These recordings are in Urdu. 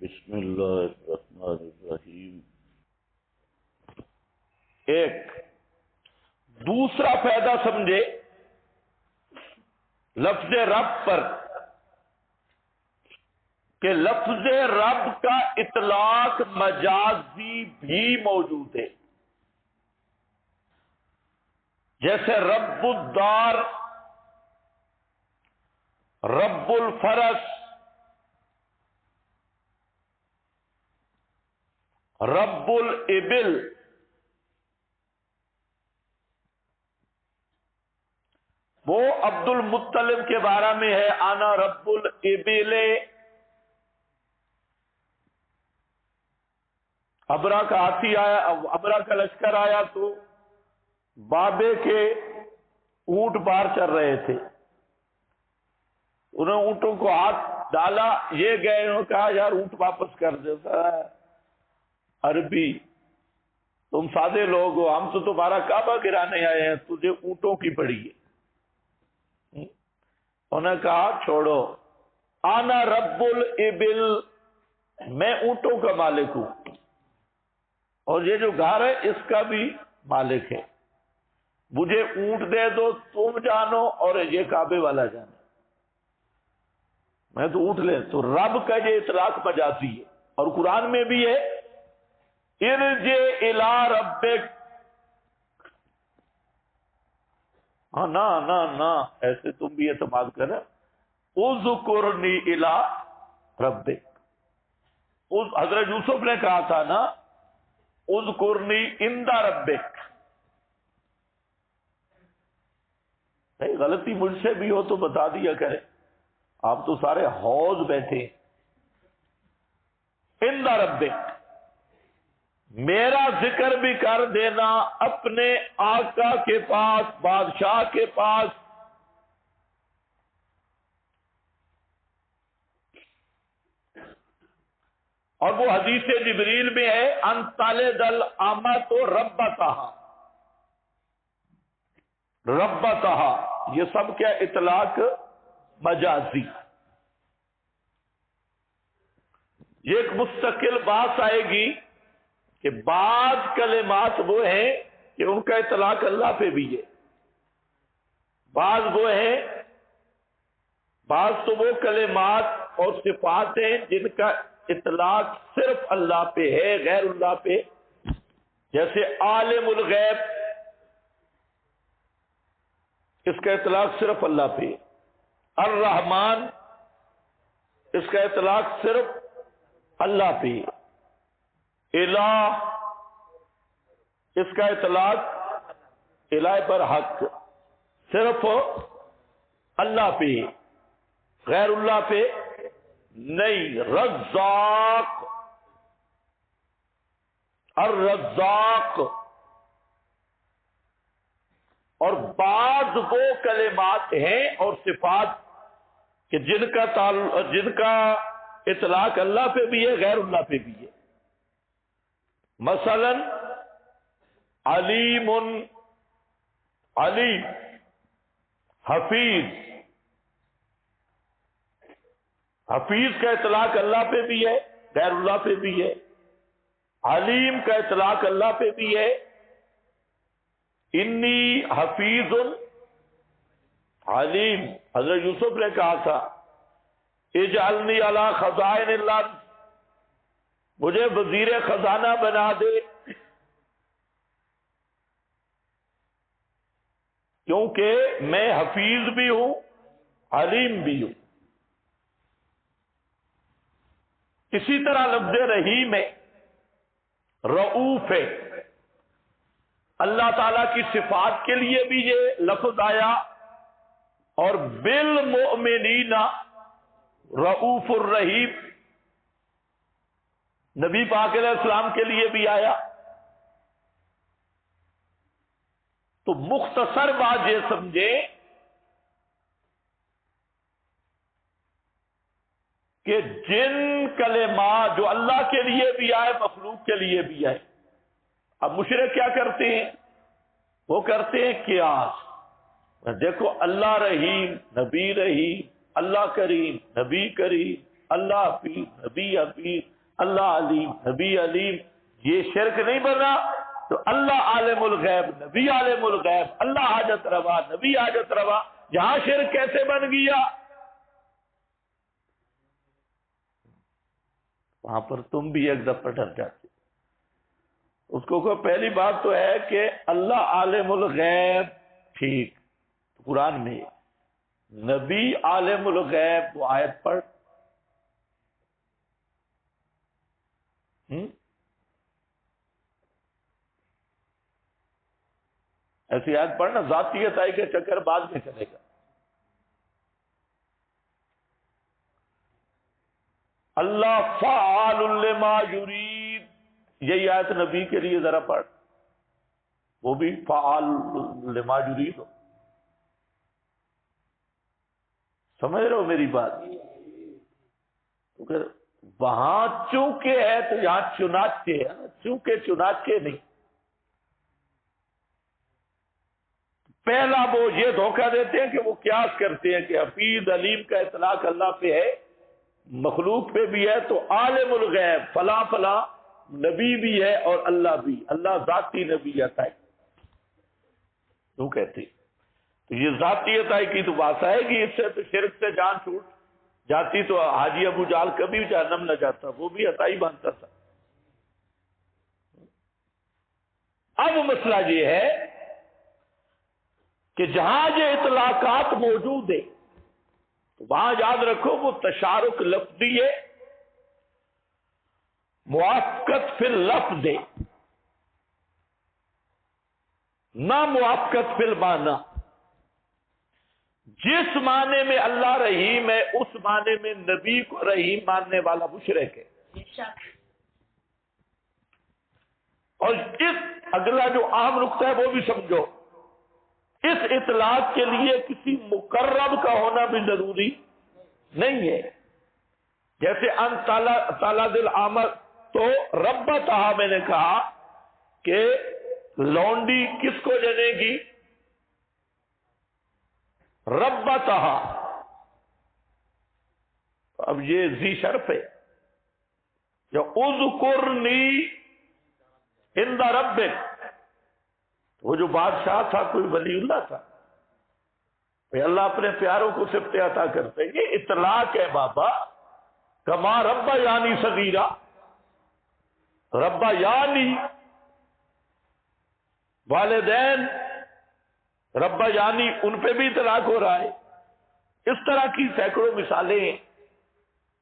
بسم اللہ الرحمن الرحیم۔ ایک دوسرا فائدہ سمجھے لفظ رب پر کہ لفظ رب کا اطلاق مجازی بھی موجود ہے، جیسے رب الدار، رب الفرس، رب الابل، وہ عبد المطلب کے بارے میں ہے، آنا رب الابل۔ ابرا کا ہاتھی آیا، ابرا کا لشکر آیا تو بابے کے اونٹ باہر چل رہے تھے، انہوں نے اونٹوں کو ہاتھ ڈالا، یہ گئے، انہوں نے کہا یار اونٹ واپس کر دیتا ہے، عربی تم سادے لوگ ہو، ہم تو تمہارا کعبہ گرانے آئے ہیں، تجھے اونٹوں کی پڑی ہے۔ انہوں نے کہا چھوڑو، آنا رب الابل، میں اونٹوں کا مالک ہوں، اور یہ جو گھر ہے اس کا بھی مالک ہے، مجھے اونٹ دے دو، تم جانو اور یہ کعبے والا جانے، میں تو اونٹ لے۔ تو رب کا یہ اطلاق مجازی ہے، اور قرآن میں بھی ہے ارجع الی ربک، ہاں نہ ایسے تم بھی اعتماد کریں، اذکرنی الی ربک، حضرت یوسف نے کہا تھا نا اذکرنی عند ربک، نہیں غلطی مجھ سے بھی ہو تو بتا دیا کرے، آپ تو سارے حوض بیٹھے، عند ربک، میرا ذکر بھی کر دینا اپنے آقا کے پاس، بادشاہ کے پاس۔ اور وہ حدیث جبریل میں ہے ان تلد الامۃ ربتہا، ربتہا، یہ سب کیا اطلاق مجازی۔ یہ ایک مستقل بات آئے گی کہ بعض کلمات وہ ہیں کہ ان کا اطلاق اللہ پہ بھی ہے، بعض وہ ہیں، بعض تو وہ کلمات اور صفات ہیں جن کا اطلاق صرف اللہ پہ ہے، غیر اللہ پہ، جیسے عالم الغیب، اس کا اطلاق صرف اللہ پہ، الرحمن، اس کا اطلاق صرف اللہ پہ، الہ، اس کا اطلاق الہ پر حق صرف اللہ پہ، غیر اللہ پہ نہیں، رزاق، الرزاق، اور بعض وہ کلمات ہیں اور صفات کہ جن کا اطلاق اللہ پہ بھی ہے، غیر اللہ پہ بھی ہے، مثلا علیم، علیم، حفیظ، حفیظ کا اطلاق اللہ پہ بھی ہے، غیر اللہ پہ بھی ہے، علیم کا اطلاق اللہ پہ بھی ہے، انی حفیظ علیم، حضرت یوسف نے کہا تھا اجعلنی علی خزائن الارض، مجھے وزیر خزانہ بنا دے، کیونکہ میں حفیظ بھی ہوں، علیم بھی ہوں۔ اسی طرح لفظ رحیم ہے، رؤوف ہے، اللہ تعالی کی صفات کے لیے بھی یہ لفظ آیا، اور بالمؤمنین رؤوف الرحیم، نبی پاک علیہ السلام کے لیے بھی آیا۔ تو مختصر بات یہ سمجھے کہ جن کلمات جو اللہ کے لیے بھی آئے، مخلوق کے لیے بھی آئے۔ اب مشرک کیا کرتے ہیں؟ وہ کرتے ہیں قیاس، دیکھو اللہ رحیم، نبی رحیم، اللہ کریم، نبی کریم، اللہ حفیظ، نبی حفیظ، اللہ علیم، نبی علیم، یہ شرک نہیں بنا تو اللہ عالم الغیب، نبی عالم الغیب، اللہ حاجت روا، نبی حاجت روا، یہاں شرک کیسے بن گیا؟ وہاں پر تم بھی ایک دفعہ ڈر جاتے۔ اس کو پہلی بات تو ہے کہ اللہ عالم الغیب، ٹھیک قرآن میں، نبی عالم الغیب، وہ آیت پڑھ، ایسی آیت پڑھنا، ذاتیت آئی کے چکر بعد میں چلے گا۔ اللہ فعال لما یرید، یہی آیت نبی کے لیے ذرا پڑھ، وہ بھی فعال لما یرید ہو۔ سمجھ رہے ہو میری بات؟ کیونکہ وہاں چونکہ ہے تو یہاں چنانچہ ہے، چونکہ چنانچہ نہیں۔ پہلا وہ یہ دھوکہ دیتے ہیں کہ وہ قیاس کرتے ہیں کہ حفیظ علیم کا اطلاق اللہ پہ ہے، مخلوق پہ بھی ہے، تو عالم الغیب فلاں فلاں نبی بھی ہے اور اللہ بھی، اللہ ذاتی نبی عطا ہے، کیوں کہتے ہیں؟ تو یہ ذاتی عطا کی تو بات آئے گی، اس سے تو شرک سے جان چھوٹ جاتی تو حاجی ابو جہل کبھی جہنم نہ جاتا، وہ بھی عطا ہی مانتا تھا۔ اب مسئلہ یہ ہے کہ جہاں یہ اطلاقات موجود ہیں تو وہاں یاد رکھو وہ تشارک لفظی ہے، موافقت فی اللفظ ہے، نہ موافقت فی المعنی۔ جس معنی میں اللہ رحیم ہے اس معنی میں نبی کو رحیم ماننے والا مشرک ہے۔ اور اس اگلا جو اہم نقطہ ہے وہ بھی سمجھو، اس اطلاق کے لیے کسی مقرب کا ہونا بھی ضروری نہیں ہے۔ جیسے ان تالا دل عامر، تو ربتہا میں نے کہا کہ لونڈی کس کو جنے گی؟ ربتہا۔ اب یہ ذی شرف ہے، یا اذکرنی عند ربک، وہ جو بادشاہ تھا کوئی ولی اللہ تھا، اللہ اپنے پیاروں کو صفت عطا کرتے ہیں، یہ اطلاق ہے بابا۔ کما ربا یعنی صغیرہ، ربا یعنی والدین، ربا یعنی ان پہ بھی اطلاق ہو رہا ہے۔ اس طرح کی سینکڑوں مثالیں ہیں۔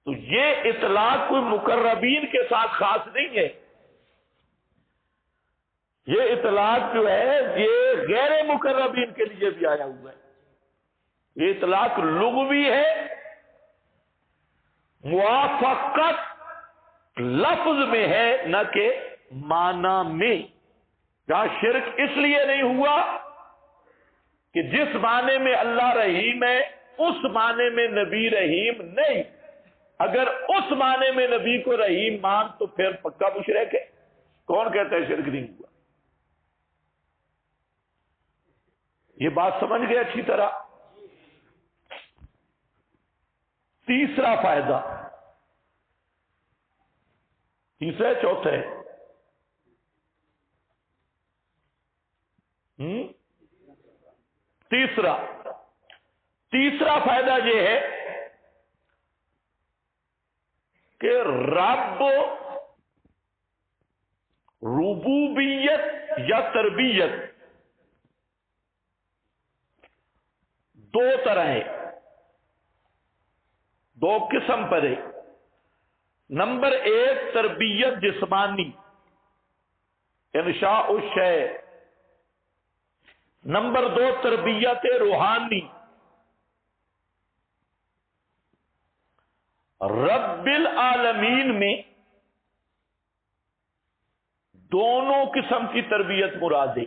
تو یہ اطلاق کوئی مقربین کے ساتھ خاص نہیں ہے، یہ اطلاق جو ہے یہ غیر مقربین کے لیے بھی آیا ہوا ہے۔ یہ اطلاق لغوی ہے، موافقت لفظ میں ہے نہ کہ معنی میں۔ جہاں شرک اس لیے نہیں ہوا کہ جس معنی میں اللہ رحیم ہے اس معنی میں نبی رحیم نہیں۔ اگر اس معنی میں نبی کو رحیم مان تو پھر پکا مشرک ہے۔ کون کہتا ہے شرک نہیں ہوا؟ یہ بات سمجھ گئے اچھی طرح؟ تیسرا فائدہ، تیسرا ہے چوتھا ہے؟ تیسرا فائدہ یہ ہے کہ رب ربوبیت یا تربیت دو طرح ہے، دو قسم پر ہے۔ نمبر ایک تربیت جسمانی، انشاء الشیء۔ نمبر دو تربیت روحانی۔ رب العالمین میں دونوں قسم کی تربیت مراد ہے۔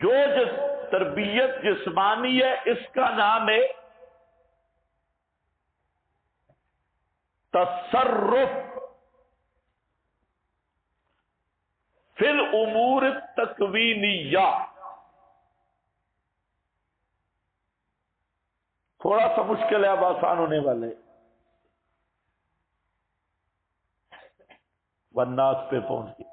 جو تربیت جسمانی ہے اس کا نام ہے تصرف فی الامور التکوینیہ۔ تھوڑا سا مشکل ہے، اب آسان ہونے والے، والناس پہ پہنچ گئی۔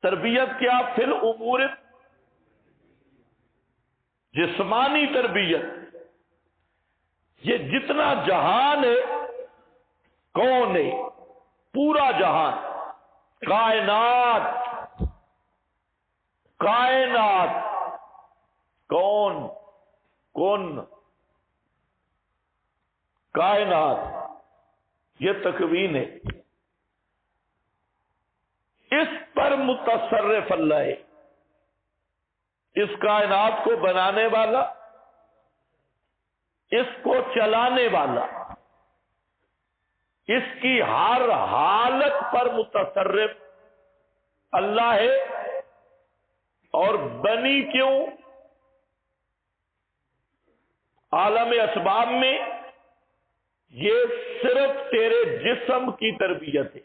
تربیت کیا؟ فی الامور، جسمانی تربیت، یہ جتنا جہان ہے، کون ہے؟ پورا جہان، کائنات، کائنات، کون کائنات، یہ تکوین ہے، اس پر متصرف اللہ ہے، اس کائنات کو بنانے والا، اس کو چلانے والا، اس کی ہر حالت پر متصرف اللہ ہے۔ اور بنی کیوں؟ عالم اسباب میں یہ صرف تیرے جسم کی تربیت ہے،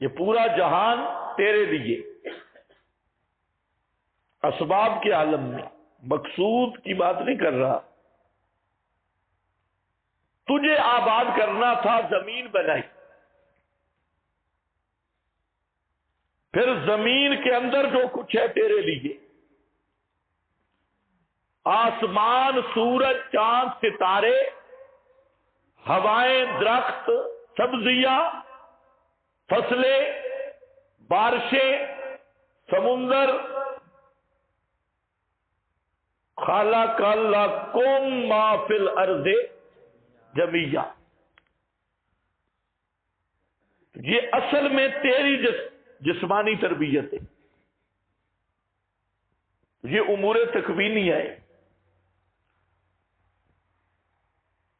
یہ پورا جہان تیرے لیے، اسباب کے عالم میں، مقصود کی بات نہیں کر رہا۔ تجھے آباد کرنا تھا، زمین بنائی، پھر زمین کے اندر جو کچھ ہے تیرے لیے، آسمان، سورج، چاند، ستارے، ہوائیں، درخت، سبزیاں، فصلیں، بارشیں، سمندر، خلق لکم ما فی الارض جمیعا، یہ اصل میں تیری جسمانی تربیت ہے، یہ امور تکوینی ہے۔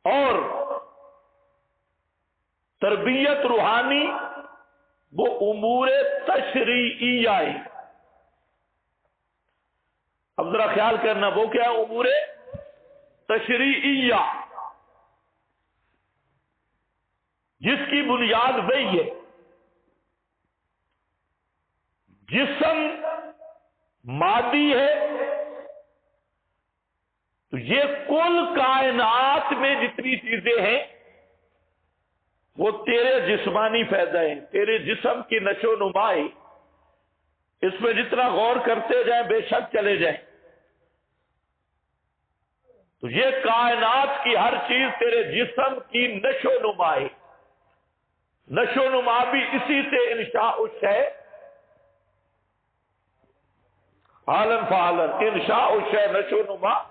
اور تربیت روحانی وہ امور تشریعیہ ہے۔ اب ذرا خیال کرنا، وہ کیا ہے؟ امور تشریعیہ، جس کی بنیاد وہی ہے۔ جسم مادی ہے، تو یہ کل کائنات میں جتنی چیزیں ہیں وہ تیرے جسمانی فائدہ ہیں، تیرے جسم کی نشو و نما ہے۔ اس میں جتنا غور کرتے جائیں، بے شک چلے جائیں، تو یہ کائنات کی ہر چیز تیرے جسم کی نشو و نما ہے۔ نشو و نما بھی اسی سے انشاء الشیء حالن فعالن، انشاء الشیء، نشو و نما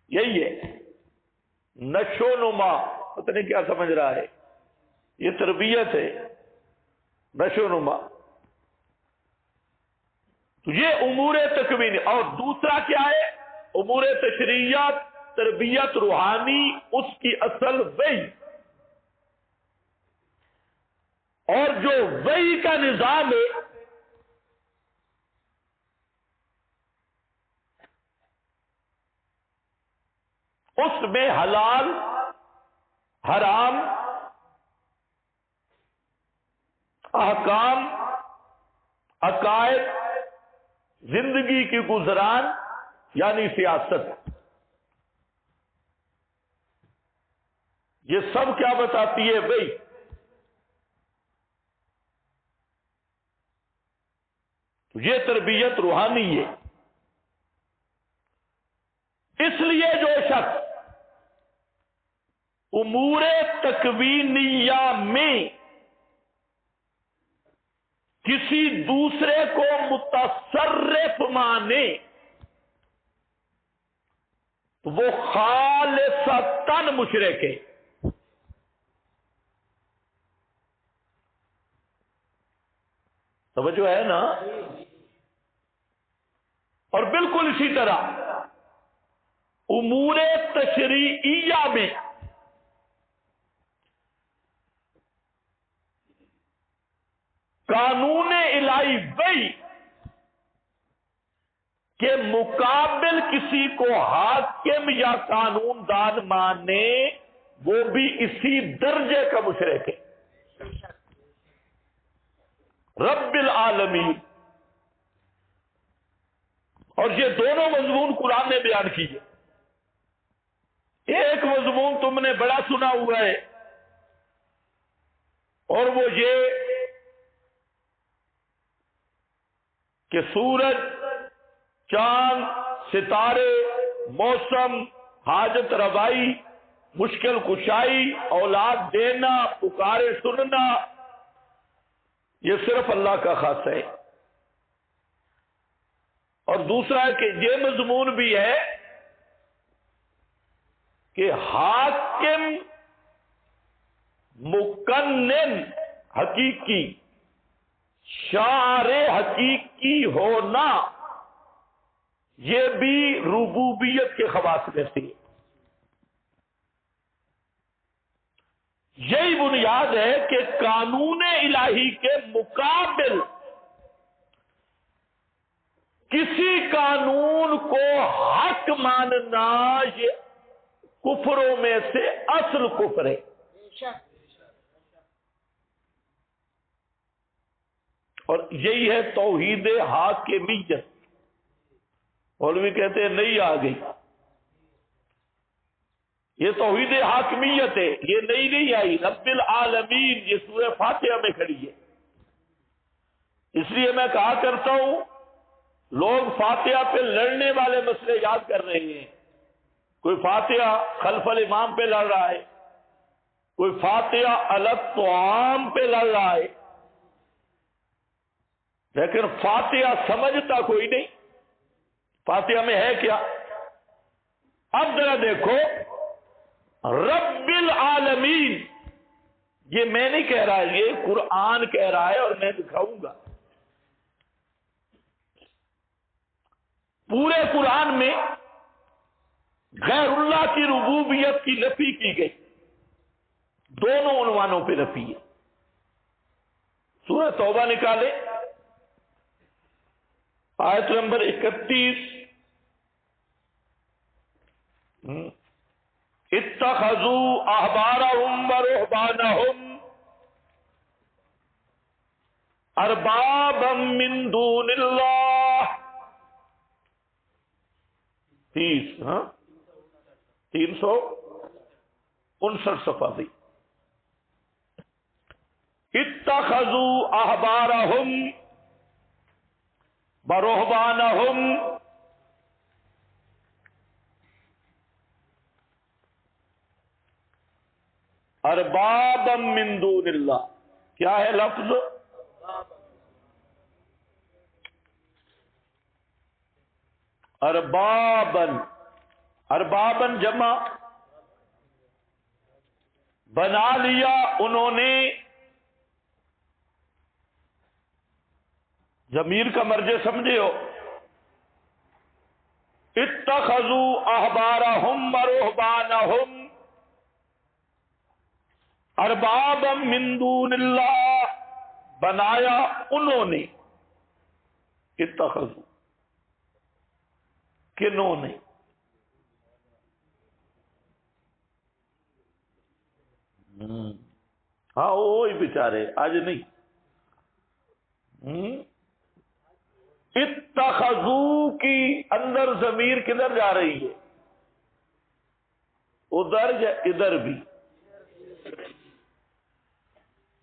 یہی ہے، نشو و نما۔ پتہ نہیں کیا سمجھ رہا ہے، یہ تربیت ہے، نشو و نما۔ تو یہ امور تکوینی۔ اور دوسرا کیا ہے؟ امور تشریعیات، تربیت روحانی، اس کی اصل وحی، اور جو وحی کا نظام ہے اس میں حلال، حرام، احکام، عقائد، زندگی کی گزران یعنی سیاست، یہ سب کیا بتاتی ہے بھائی؟ یہ تربیت روحانی ہے۔ اس لیے جو شخص امور تکوینیہ میں کسی دوسرے کو متصرف مانے تو وہ خالصتاً مشرک ہے۔ توجہ ہے نا؟ اور بالکل اسی طرح امور تشریعیہ میں قانون الہی وہی کہ مقابل کسی کو حاکم یا قانون دان مانے، وہ بھی اسی درجے کا مشرک ہے۔ رب العالمین، اور یہ دونوں مضمون قرآن نے بیان کیے. ایک مضمون تم نے بڑا سنا ہوا ہے، اور وہ یہ کہ سورج، چاند، ستارے، موسم، حاجت روائی، مشکل کشائی، اولاد دینا، پکارے سننا، یہ صرف اللہ کا خاص ہے. اور دوسرا ہے کہ یہ مضمون بھی ہے کہ حاکم مکنن حقیقی، شاعر حقیقی ہونا، یہ بھی ربوبیت کے خواص میں سے. یہی بنیاد ہے کہ قانون الہی کے مقابل کسی قانون کو حق ماننا یہ کفروں میں سے اصل کفر ہے. اور یہی ہے توحید حاکمیت. مولوی کہتے ہیں نہیں آ گئی، یہ توحید حاکمیت ہے، یہ نئی نہیں آئی. رب العالمین یہ سورہ فاتحہ میں کھڑی ہے. اس لیے میں کہا کرتا ہوں، لوگ فاتحہ پہ لڑنے والے مسئلے یاد کر رہے ہیں. کوئی فاتحہ خلف الامام پہ لڑ رہا ہے، کوئی فاتحہ علی الطعام پہ لڑ رہا ہے، لیکن فاتحہ سمجھتا کوئی نہیں. فاتحہ میں ہے کیا؟ اب ذرا دیکھو، رب العالمین، یہ میں نہیں کہہ رہا، یہ قرآن کہہ رہا ہے، اور میں دکھاؤں گا. پورے قرآن میں غیر اللہ کی ربوبیت کی نفی کی گئی، دونوں عنوانوں پہ نفی ہے. سورہ توبہ نکالے، آیت نمبر 31. اتخذوا احبارهم ورهبانهم اربابا من دون اللہ. 359 صفحہ دی. اتخذوا احبارهم ورهبانهم اربابا من دون اللہ. کیا ہے لفظ؟ اربابن. اربابن جمع، بنا لیا انہوں نے. ضمیر کا مرجع سمجھے ہو. اتخذوا احبارهم ورهبانهم اربابا من دون اللہ، بنایا انہوں نے. اتخذوا کنہوں نے؟ ہاں وہی بیچارے، آج نہیں. اتخذوا کی اندر ضمیر کدھر جا رہی ہے؟ ادھر یا ادھر بھی؟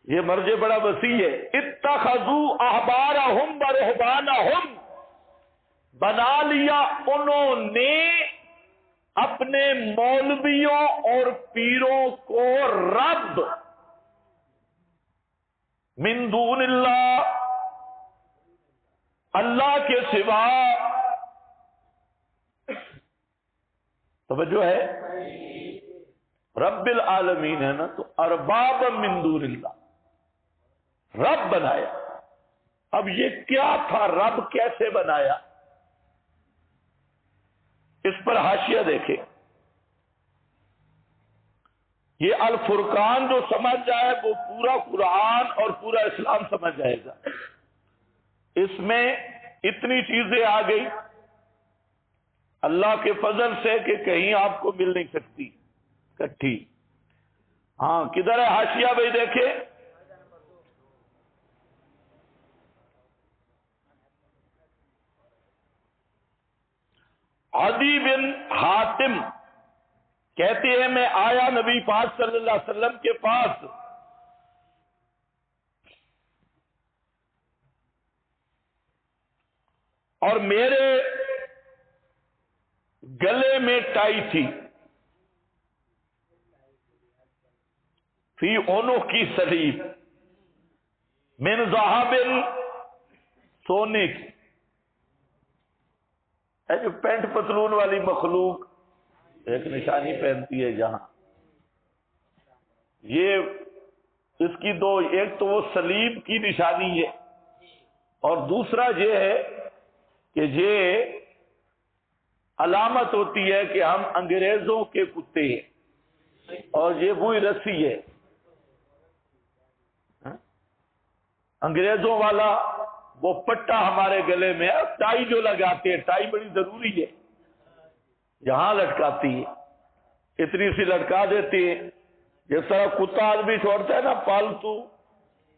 یہ مرجع بڑا وسیع ہے. اتخذوا احبارهم ورهبانهم، بنا لیا انہوں نے اپنے مولویوں اور پیروں کو رب، من دون اللہ، اللہ کے سوا. توجہ ہے، رب العالمین ہے نا، تو ارباب من دون اللہ رب بنایا. اب یہ کیا تھا؟ رب کیسے بنایا؟ اس پر حاشیہ دیکھیں. یہ الفرقان جو سمجھ جائے وہ پورا قرآن اور پورا اسلام سمجھ جائے گا. اس میں اتنی چیزیں آ گئی اللہ کے فضل سے کہ کہیں آپ کو مل نہیں سکتی کٹھی. ہاں کدھر ہے حاشیہ بھائی؟ دیکھیں. عدی بن حاتم کہتے ہیں میں آیا نبی پاک صلی اللہ علیہ وسلم کے پاس، اور میرے گلے میں ٹائی تھی، فی عنق کی سلیب، من ذہب، سونے کی. جو پینٹ پتلون والی مخلوق ایک نشانی پہنتی ہے جہاں، یہ اس کی دو، ایک تو وہ سلیب کی نشانی ہے، اور دوسرا یہ ہے کہ یہ علامت ہوتی ہے کہ ہم انگریزوں کے کتے ہیں، اور یہ وہی رسی ہے انگریزوں والا، وہ پٹا ہمارے گلے میں ہے. ٹائی جو لگاتے ہیں، ٹائی بڑی ضروری ہے، یہاں لٹکاتی ہے، اتنی سی لٹکا دیتی ہے. جس طرح کتا آدمی چھوڑتا ہے نا پالتو،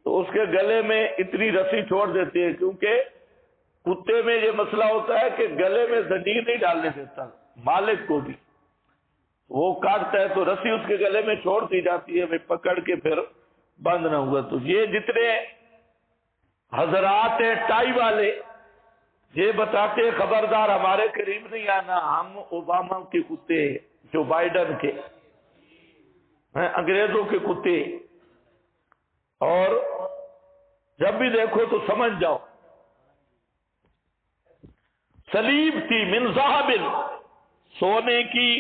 تو اس کے گلے میں اتنی رسی چھوڑ دیتے ہیں، کیونکہ کتے میں یہ مسئلہ ہوتا ہے کہ گلے میں زنجیر نہیں ڈالنے دیتا مالک کو بھی، وہ کاٹتا ہے تو رسی اس کے گلے میں چھوڑ دی جاتی ہے، میں پکڑ کے پھر بند نہ ہوا. تو یہ جتنے حضرات ہیں ٹائی والے، یہ بتاتے خبردار ہمارے قریب نہیں آنا، ہم اوباما کے کتے، جو بائیڈن کے انگریزوں کے کتے. اور جب بھی دیکھو تو سمجھ جاؤ. سلیب تھی من ذہب، سونے کی.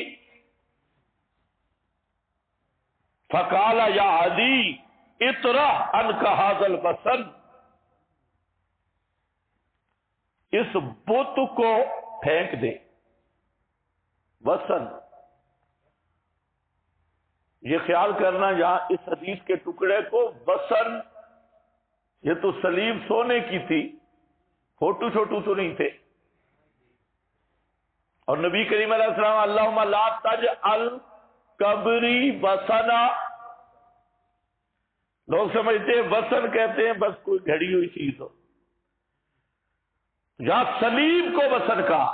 فقال یا عدی اطرح عنک ھذا الوثن، اس بت کو پھینک دے. وسن، یہ خیال کرنا یہاں اس حدیث کے ٹکڑے کو وسن، یہ تو سلیب سونے کی تھی، فوٹو چھوٹو تو نہیں تھے. اور نبی کریم علیہ السلام اللہم لا تجعل قبری وسنا، لوگ سمجھتے ہیں وسن کہتے ہیں بس کوئی گھڑی ہوئی چیز ہو، یا سلیب کو وسن کا،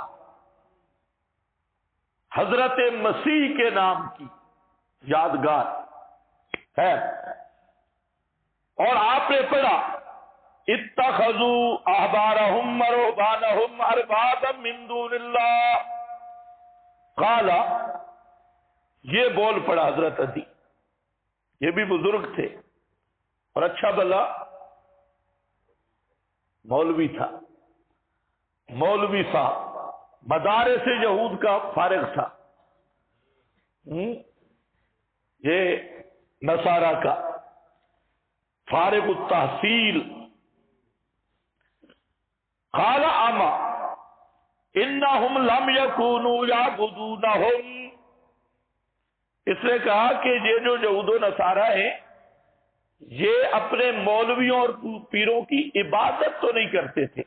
حضرت مسیح کے نام کی یادگار ہے. اور آپ نے پڑھا اتخذوا احبارهم ورهبانهم اربابا من دون اللہ، قال، یہ بول پڑا حضرت عدی، یہ بھی بزرگ تھے اور اچھا بلا مولوی تھا، مولوی صاحب مدارس یہود کا فارغ تھا، یہ نصارہ کا فارغ التحصیل. قال اما انہم لم یکونوا یعبدونہم، اس نے کہا کہ یہ جو یہود و نصارہ ہیں یہ اپنے مولویوں اور پیروں کی عبادت تو نہیں کرتے تھے.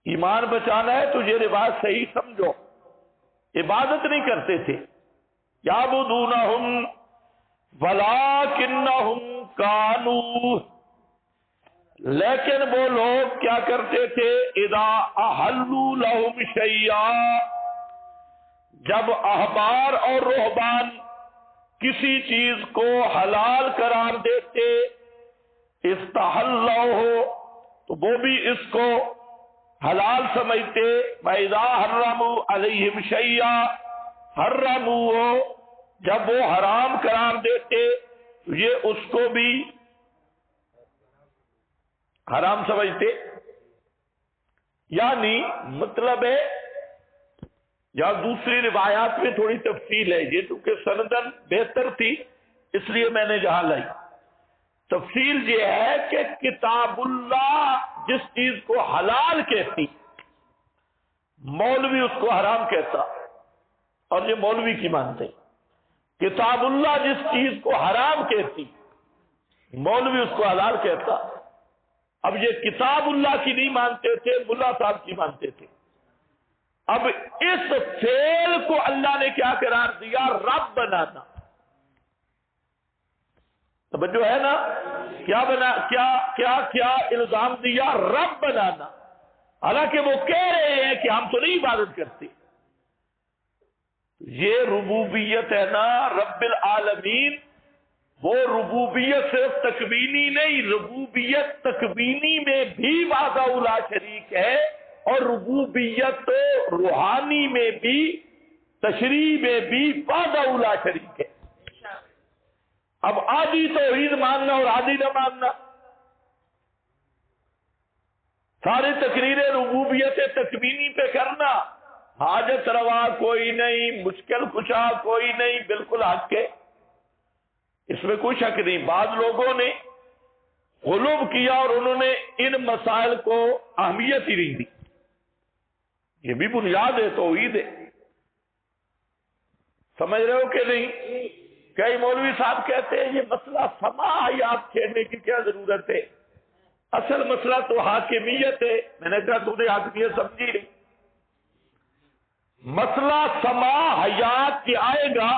ایمان بچانا ہے تو یہ روایت صحیح سمجھو، عبادت نہیں کرتے تھے. یعبدونہم ولکنہم کانوا، لیکن وہ لوگ کیا کرتے تھے، اذا احلوا لہم شیئا، جب احبار اور رہبان کسی چیز کو حلال قرار دیتے، استحلوہ، تو وہ بھی اس کو حلال سمجھتے. وَإِذَا حَرَّمُوا عَلَيْهِمْ شَيْئًا حَرَّمُوهُ، جب وہ حرام قرار دیتے تو یہ اس کو بھی حرام سمجھتے. یعنی مطلب ہے، یا دوسری روایات میں تھوڑی تفصیل ہے، یہ چونکہ سندن بہتر تھی اس لیے میں نے جہاں لائی. تفصیل یہ ہے کہ کتاب اللہ جس چیز کو حلال کہتی، مولوی اس کو حرام کہتا، اور یہ مولوی کی مانتے. کتاب اللہ جس چیز کو حرام کہتی، مولوی اس کو حلال کہتا. اب یہ کتاب اللہ کی نہیں مانتے تھے، ملا صاحب کی مانتے تھے. اب اس فعل کو اللہ نے کیا قرار دیا، رب بنانا. توجہ ہے نا، کیا بنا، کیا الزام دیا، رب بنانا. حالانکہ وہ کہہ رہے ہیں کہ ہم تو نہیں عبادت کرتے. یہ ربوبیت ہے نا رب العالمین. وہ ربوبیت صرف تکوینی نہیں، ربوبیت تکوینی میں بھی وحدہ لا شریک ہے، اور ربوبیت روحانی میں بھی، تشریح میں بھی وحدہ لا شریک ہے. اب آدھی توحید ماننا اور آدھی نہ ماننا. سارے تقریر ربوبیت تکوینی پہ کرنا، حاجت روا کوئی نہیں، مشکل کشا کوئی نہیں، بالکل حق ہے، اس میں کوئی شک نہیں. بعض لوگوں نے غلو کیا اور انہوں نے ان مسائل کو اہمیت ہی نہیں دی. یہ بھی بنیاد ہے، توحید ہے. سمجھ رہے ہو کہ نہیں؟ کئی مولوی صاحب کہتے ہیں یہ مسئلہ سما حیات چھیڑنے کی کیا ضرورت ہے، اصل مسئلہ تو حاکمیت ہے. میں نے کہا تم نے حاکمیت سمجھی نہیں. مسئلہ سما حیات کی آئے گا.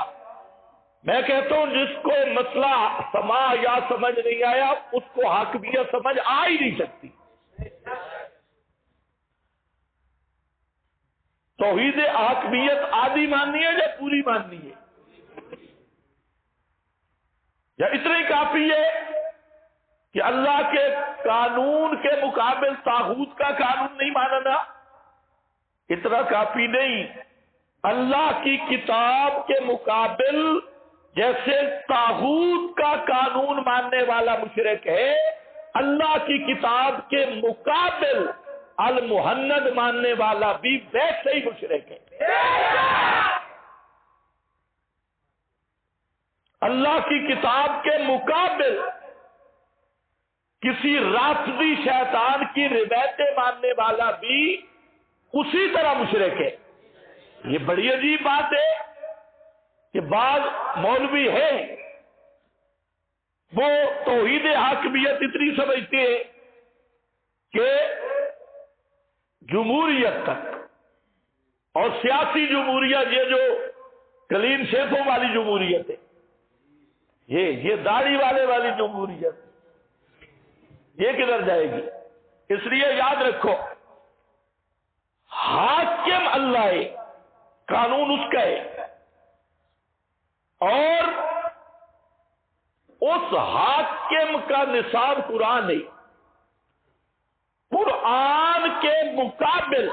میں کہتا ہوں جس کو مسئلہ سما حیات سمجھ نہیں آیا اس کو حاکمیت سمجھ آ ہی نہیں سکتی. توحید حاکمیت آدھی ماننی ہے یا پوری ماننی ہے، یا اتنا ہی کافی ہے کہ اللہ کے قانون کے مقابل طاغوت کا قانون نہیں ماننا؟ اتنا کافی نہیں. اللہ کی کتاب کے مقابل جیسے طاغوت کا قانون ماننے والا مشرک ہے، اللہ کی کتاب کے مقابل المحند ماننے والا بھی ویسے ہی مشرک ہے. اللہ کی کتاب کے مقابل کسی رافضی شیطان کی روایتیں ماننے والا بھی اسی طرح مشرک ہے. یہ بڑی عجیب بات ہے کہ بعض مولوی ہیں وہ توحید حاکمیت اتنی سمجھتے ہیں کہ جمہوریت تک، اور سیاسی جمہوریت یہ جو کلین شیفوں والی جمہوریت ہے، یہ داڑھی والی جمہوریت، یہ کدھر جائے گی؟ اس لیے یاد رکھو حاکم اللہ ہے، قانون اس کا ہے، اور اس حاکم کا نصاب قرآن ہے. قرآن کے مقابل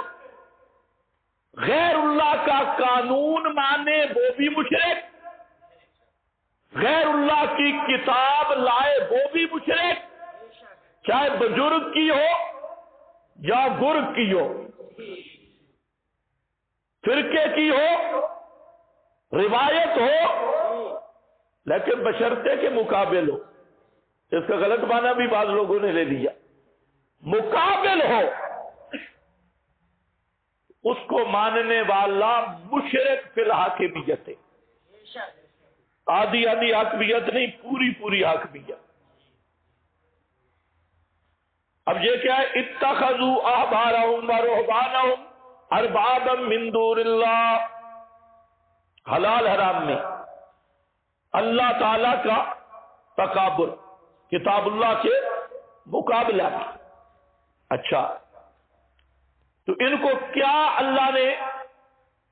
غیر اللہ کا قانون مانے وہ بھی مشرک، غیر اللہ کی کتاب لائے وہ بھی مشرک، چاہے بزرگ کی ہو یا گرگ کی ہو، فرقے کی ہو، روایت ہو، لیکن بشرطے کے مقابل ہو. اس کا غلط معنی بھی بعض لوگوں نے لے لیا. مقابل ہو اس کو ماننے والا مشرک فی الحاکمیت ہے. آدھی آدھی حاکمیت نہیں، پوری پوری حاکمیت. اب یہ کیا ہے؟ اتخذوا احبارهم ورهبانهم اربابا من دون اللہ. حلال حرام میں اللہ تعالی کا تکابر، کتاب اللہ کے مقابلہ میں. اچھا تو ان کو کیا اللہ نے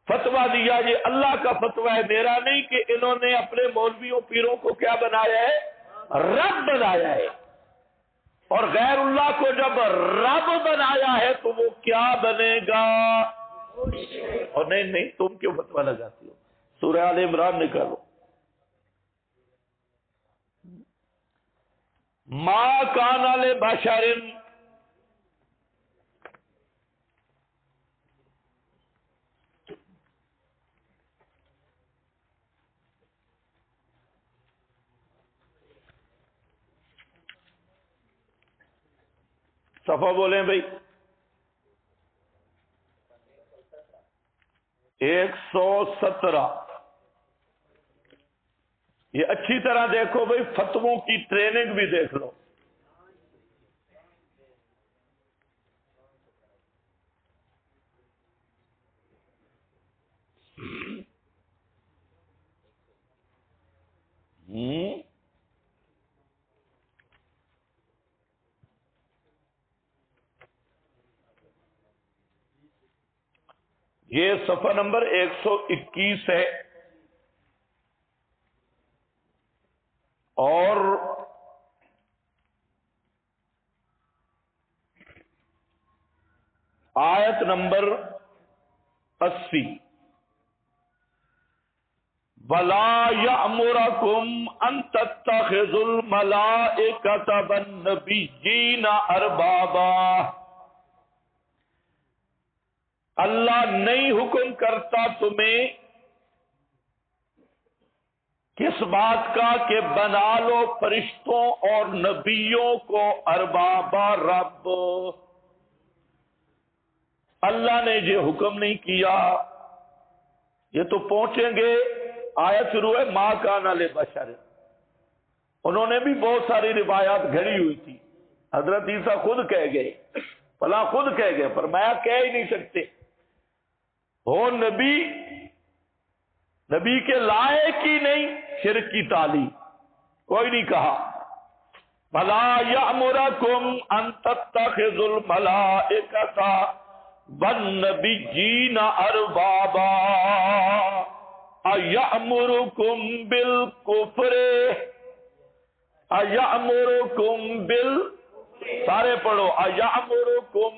فتویٰ دیا؟ یہ اللہ کا فتویٰ ہے، میرا نہیں، کہ انہوں نے اپنے مولویوں پیروں کو کیا بنایا ہے؟ رب بنایا ہے. اور غیر اللہ کو جب رب بنایا ہے تو وہ کیا بنے گا؟ اور نہیں تم کیوں فتویٰ لگاتی ہو؟ سورہ آل عمران نکالو. ما کان لبشر صفحہ بولیں بھائی. 117. یہ اچھی طرح دیکھو بھائی، فتووں کی ٹریننگ بھی دیکھ لو. یہ صفحہ نمبر 121 ہے، اور آیت نمبر 80۔ وَلَا يَأْمُرَكُمْ أَن تَتَّخِذُوا الْمَلَائِكَةَ وَالنَّبِيِّينَ أَرْبَابًا، اللہ نہیں حکم کرتا تمہیں کس بات کا کہ بنا لو فرشتوں اور نبیوں کو اربابا رب، اللہ نے یہ حکم نہیں کیا۔ یہ تو پہنچیں گے، آیت شروع ہے ما کان لبشر، انہوں نے بھی بہت ساری روایات گھڑی ہوئی تھی، حضرت عیسیٰ خود کہہ گئے، فلاں خود کہہ گئے، فرمایا کہہ ہی نہیں سکتے، وہ نبی کے لائق ہی نہیں، شرک کی تعلیم کوئی نہیں کہا۔ بھلا یأمرکم ان تتخذوا الملائکۃ والنبیین اربابا ایأمرکم بالکفر ایأمرکم سارے پڑھو ایأمرکم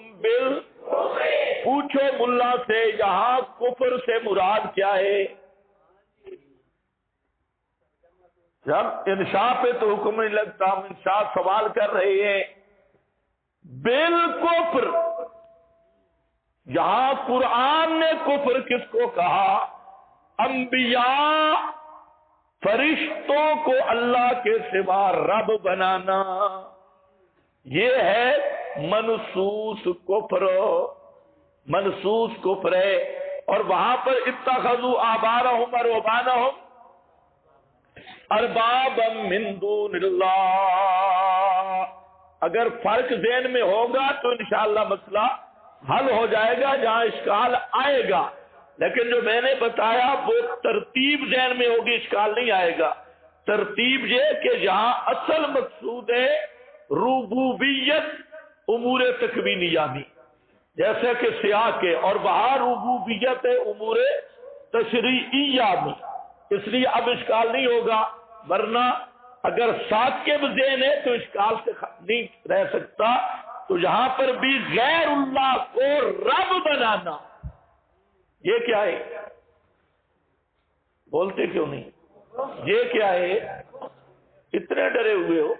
پوچھو ملا سے یہاں کفر سے مراد کیا ہے؟ جب انشاء پہ تو حکم نہیں لگتا، ہم انشاء سوال کر رہے ہیں۔ بالکفر، یہاں قرآن نے کفر کس کو کہا؟ انبیاء، فرشتوں کو اللہ کے سوا رب بنانا، یہ ہے منسوس کفر، منسوس کفر ہے۔ اور وہاں پر اتخذوا آبارہم ورہبانہم اربابا من دون اللہ، اگر فرق ذہن میں ہوگا تو انشاءاللہ مسئلہ حل ہو جائے گا جہاں اشکال آئے گا، لیکن جو میں نے بتایا وہ ترتیب ذہن میں ہوگی، اشکال نہیں آئے گا۔ ترتیب یہ کہ جہاں اصل مقصود ہے ربوبیت امور تکوینیہ میں، جیسے کہ سیاہ کے، اور وہاں ربوبیت امور تشریعیہ میں، اس لیے اب اشکال نہیں ہوگا، ورنہ اگر ثاقب ذہن ہے تو اشکال سے نہیں رہ سکتا۔ تو یہاں پر بھی غیر اللہ کو رب بنانا، یہ کیا ہے؟ بولتے کیوں نہیں؟ یہ کیا ہے؟ اتنے ڈرے ہوئے ہو؟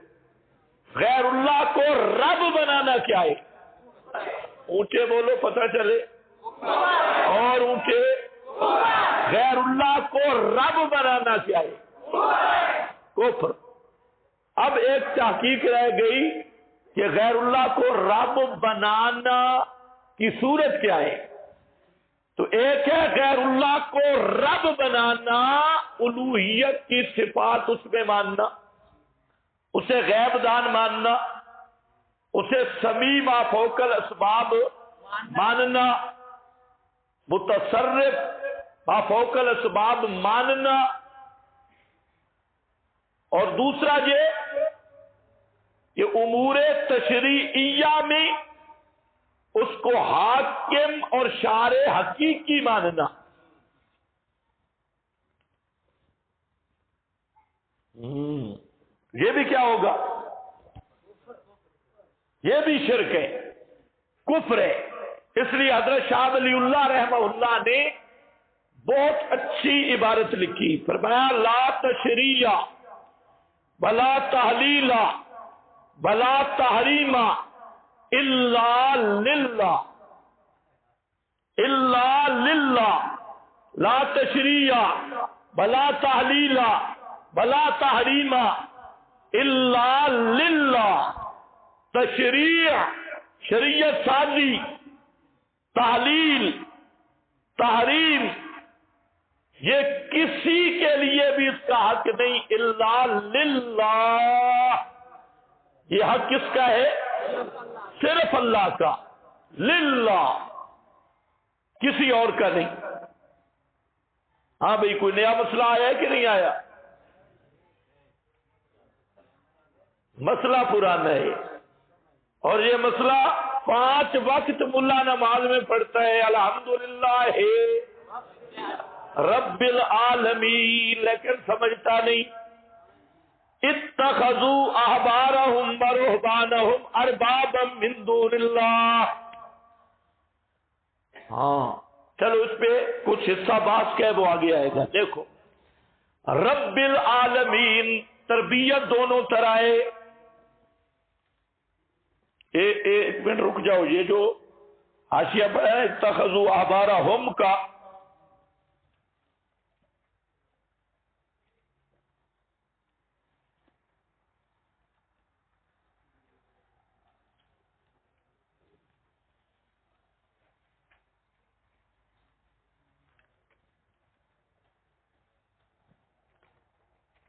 غیر اللہ کو رب بنانا کیا ہے؟ اونچے بولو پتہ چلے، اور اونچے۔ غیر اللہ کو رب بنانا کیا ہے؟ کفر۔ اب ایک تحقیق رہ گئی کہ غیر اللہ کو رب بنانا کی صورت کیا ہے؟ تو ایک ہے غیر اللہ کو رب بنانا، الوہیت کی صفات اس میں ماننا، اسے غیب دان ماننا، اسے سمیع ما فوق الاسباب ماننا، متصرف ما فوق الاسباب ماننا، اور دوسرا یہ کہ امور تشریعیہ میں اس کو حاکم اور شارع حقیقی ماننا۔ یہ بھی کیا ہوگا؟ یہ بھی شرک ہے، کفر ہے۔ اس لیے حضرت شاہ ولی اللہ رحمہ اللہ نے بہت اچھی عبارت لکھی، فرمایا لا تشریع ولا تحلیل ولا تحریم الا للہ، الا للہ، لا تشریع ولا تحلیل ولا تحریم الا للہ۔ تشریع شریعت سازی، تحلیل تحریم یہ کسی کے لیے بھی اس کا حق نہیں، الا للہ۔ یہ حق کس کا ہے؟ صرف اللہ کا، للہ، کسی اور کا نہیں۔ ہاں بھئی کوئی نیا مسئلہ آیا ہے کہ نہیں آیا؟ مسئلہ پرانا ہے، اور یہ مسئلہ 5 وقت ملا نماز میں پڑھتا ہے الحمدللہ رب العالمین، لیکن سمجھتا نہیں. اتخذوا احبارهم ورهبانهم اربابا من دون اللہ. ہاں چلو اس پہ کچھ حصہ باس کا ہے وہ آگے آئے گا. دیکھو رب العالمین تربیت دونوں طرح ہے. ایک منٹ رک جاؤ، یہ جو حاشیہ پر ہے اتخذوا احبارهم کا،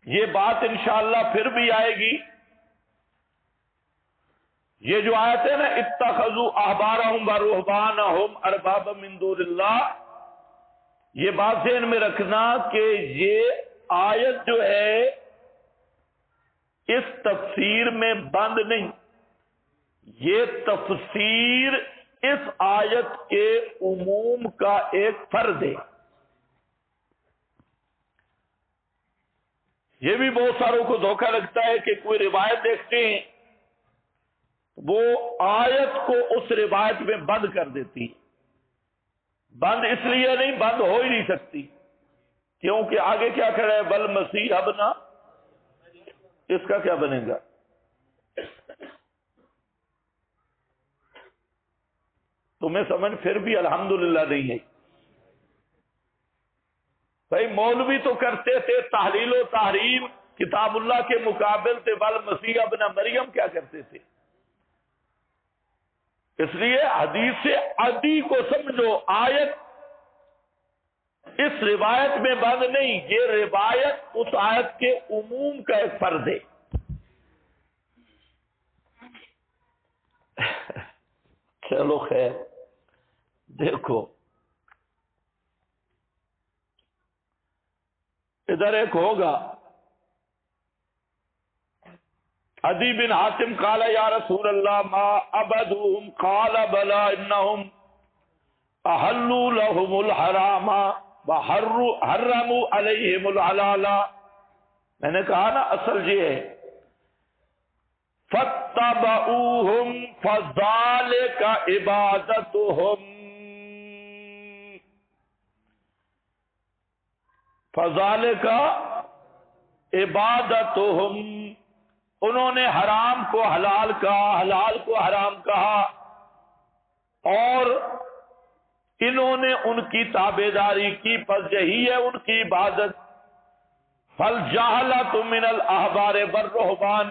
یہ بات انشاءاللہ پھر بھی آئے گی. یہ جو آیت ہے نا اتخذوا احبارهم ورهبانهم اربابا من دون اللہ، یہ بات ذہن میں رکھنا کہ یہ آیت جو ہے اس تفسیر میں بند نہیں، یہ تفسیر اس آیت کے عموم کا ایک فرد ہے. یہ بھی بہت ساروں کو دھوکہ لگتا ہے کہ کوئی روایت دیکھتے ہیں وہ آیت کو اس روایت میں بند کر دیتی. بند اس لیے نہیں، بند ہو ہی نہیں سکتی، کیونکہ آگے کیا کہہ ہے بل مسیح ابنا، اس کا کیا بنے گا؟ تمہیں سمجھ پھر بھی الحمدللہ نہیں ہے. بھائی مولوی تو کرتے تھے تحلیل و تحریم کتاب اللہ کے مقابل تھے، بل مسیح ابن مریم کیا کرتے تھے؟ اس لیے حدیث سے عدی کو سمجھو، آیت اس روایت میں بند نہیں، یہ روایت اس آیت کے عموم کا ایک فرض ہے. چلو خیر، دیکھو ادھر ایک ہوگا عدی بن حاتم قال یا رسول اللہ ما عبدوہم قال بلا انہم احلوا لهم الحرام وحرموا علیہم الحلال. میں نے کہا نا اصل یہ ہے فاتبعوہم فذالک عبادتہم، فذالک عبادتہم، انہوں نے حرام کو حلال کہا، حلال کو حرام کہا، اور انہوں نے ان کی تابعداری کی، پس یہی ہے ان کی عبادت. فالجہلۃ من الاحبار والرہبان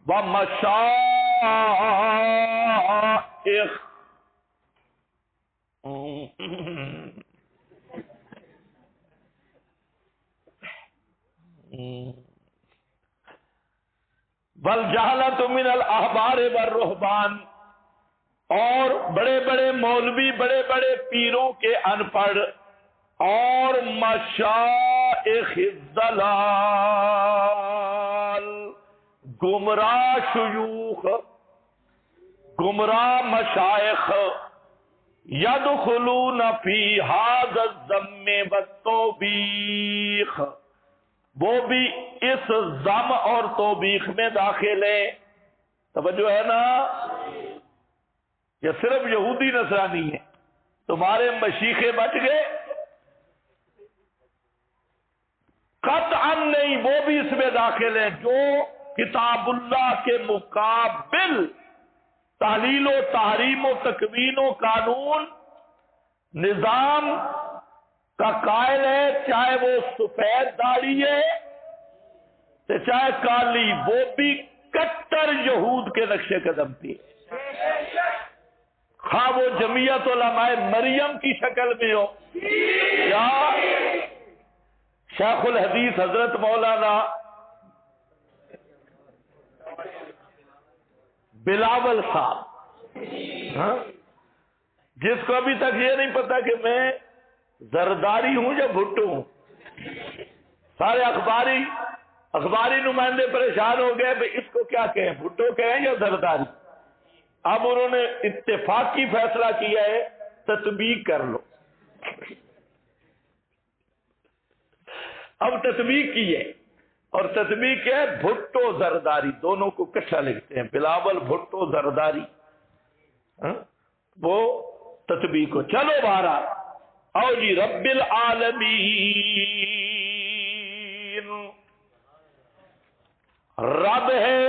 ومشائخ. والجہلۃ من الاحبار والرہبان، اور بڑے بڑے مولوی بڑے بڑے پیروں کے ان پڑھ، اور مشائخ الضلال، گمراہ شیوخ، گمراہ مشائخ، یدخلون فی ھذا الذم والتوبیخ، وہ بھی اس ذم اور توبیخ میں داخل ہے. توجہ ہے نا؟ یہ صرف یہودی نصرانی ہے، تمہارے مشیخے بچ گئے؟ قطعا نہیں، وہ بھی اس میں داخل ہیں جو کتاب اللہ کے مقابل تحلیل و تحریم و تکوین و قانون نظام کا قائل ہے، چاہے وہ سفید داڑھی ہے چاہے کالی، وہ بھی کٹر یہود کے نقش قدم تھی، خواہ وہ جمعیت علماء مریم کی شکل میں ہو یا شیخ الحدیث حضرت مولانا بلاول صاحب، جس کو ابھی تک یہ نہیں پتا کہ میں زرداری ہوں یا بھٹو ہوں. سارے اخباری نمائندے پریشان ہو گئے بھئی اس کو کیا کہیں، بھٹو کہیں یا زرداری. اب انہوں نے اتفاقی فیصلہ کیا ہے تطبیق کر لو. اب تطبیق کی ہے، اور تطبیق کیا ہے؟ بھٹو زرداری، دونوں کو اکٹھا لکھتے ہیں، بلاول بھٹو زرداری. وہ تطبیق کو چلو بارہ او جی رب العالمین. رب ہے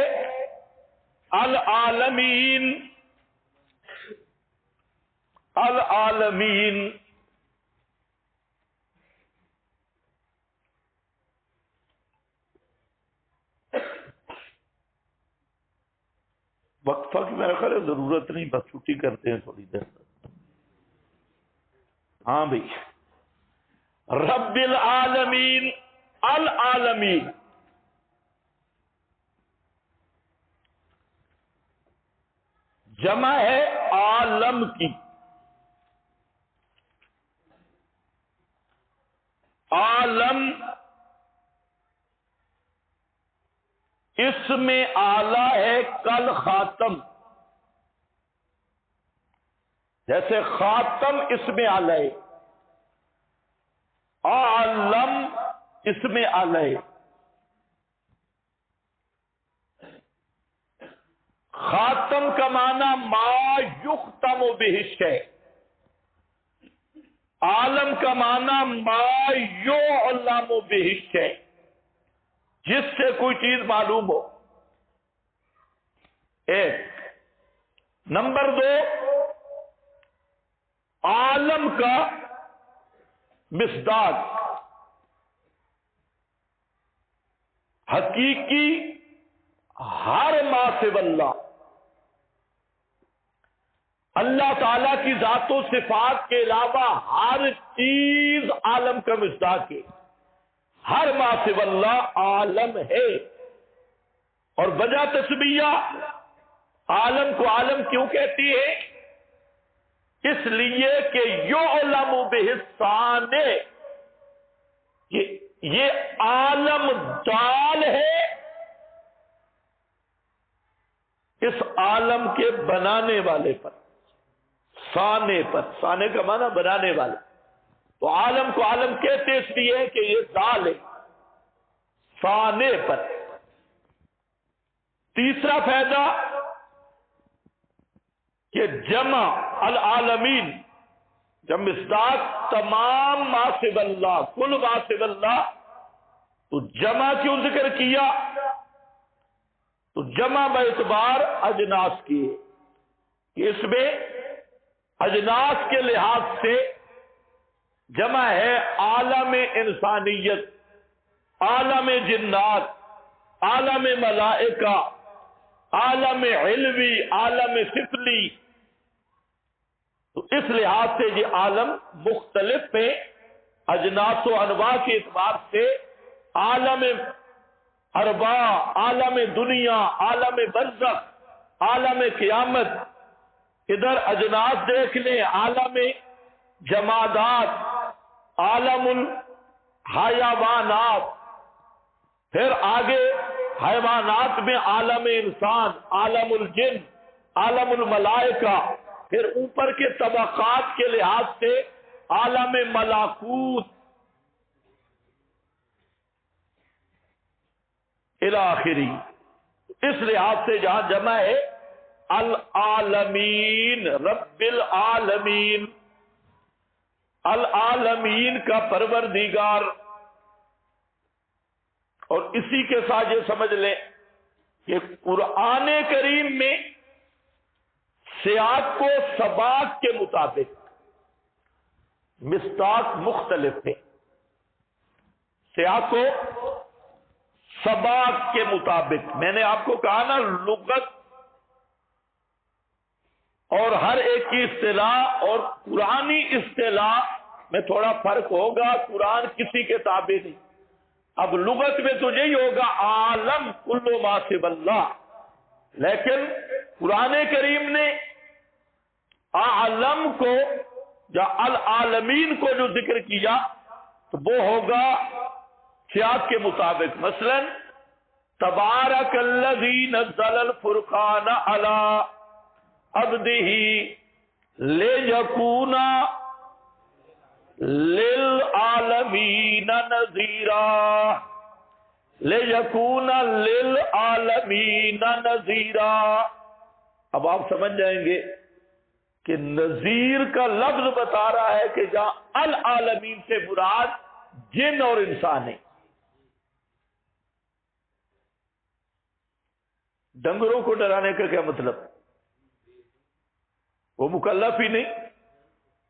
العالمین. العالمین وقفہ کی میرا خیال ہے ضرورت نہیں، بس چھٹی کرتے ہیں تھوڑی دیر. ہاں بھائی، رب العالمین. العالمین جمع ہے عالم کی. عالم اس میں آلہ ہے کل خاتم، جیسے خاتم اس میں آلہ ہے، عالم اس میں آلہ ہے. خاتم کا معنی ما یختم بہ الشیء، عالم کا معنی ما یعلم بہ الشیء، جس سے کوئی چیز معلوم ہو. ایک نمبر دو، عالم کا مصداق حقیقی ہر ما سوی اللہ، اللہ تعالی کی ذات و صفات کے علاوہ ہر چیز عالم کا مصداق ہے. ہر ما سوی اللہ عالم ہے. اور وجہ تسمیہ عالم کو عالم کیوں کہتی ہے؟ اس لیے کہ یعلم بہ الصانع، یہ عالم دال ہے اس عالم کے بنانے والے پر، صانع پر. صانع کا معنی بنانے والے. تو عالم کو عالم کہتے اس لیے کہ یہ دال ہے صانع پر. تیسرا فائدہ کہ جمع العالمین، جب مصداق تمام ما سوی اللہ، کل ما سوی اللہ، تو جمع کیوں ذکر کیا؟ تو جمع باعتبار اجناس کی ہے کہ اس میں اجناس کے لحاظ سے جمع ہے عالم انسانیت، عالم جنات، عالم ملائکہ، عالم علوی، عالم سفلی. تو اس لحاظ سے یہ عالم مختلف ہیں اجناس و انواع کے اعتبار سے. عالم ارواح، عالم دنیا، عالم برزخ، عالم قیامت. ادھر اجناس دیکھ لیں، عالم جمادات، عالم الحیوانات. پھر آگے حیوانات میں عالم انسان، عالم الجن، عالم الملائکہ. پھر اوپر کے طبقات کے لحاظ سے عالم ملاکوت الی آخری. اس لحاظ سے جہاں جمع ہے العالمین، رب العالمین، العالمین کا پروردگار. اور اسی کے ساتھ یہ سمجھ لیں کہ قرآن کریم میں سیاق و سباق کے مطابق مصداق مختلف ہیں. سیاق و سباق کے مطابق میں نے آپ کو کہا نا، لغت اور ہر ایک کی اصطلاح اور قرآنی اصطلاح میں تھوڑا فرق ہوگا. قرآن کسی کے تابع نہیں. اب لغت میں تو یہی ہوگا عالم کل ما سوی اللہ، لیکن قرآن کریم نے عالم کو یا العالمین کو جو ذکر کیا تو وہ ہوگا سیاق کے مطابق. مثلا تبارک الذی نزل الفرقان علی عبده لیکون للعالمین نذیرا، لیکون للعالمین نذیرا۔ اب آپ سمجھ جائیں گے کہ نذیر کا لفظ بتا رہا ہے کہ جہاں العالمین سے مراد جن اور انسان ہے۔ ڈنگروں کو ڈرانے کا کیا مطلب؟ وہ مکلف ہی نہیں۔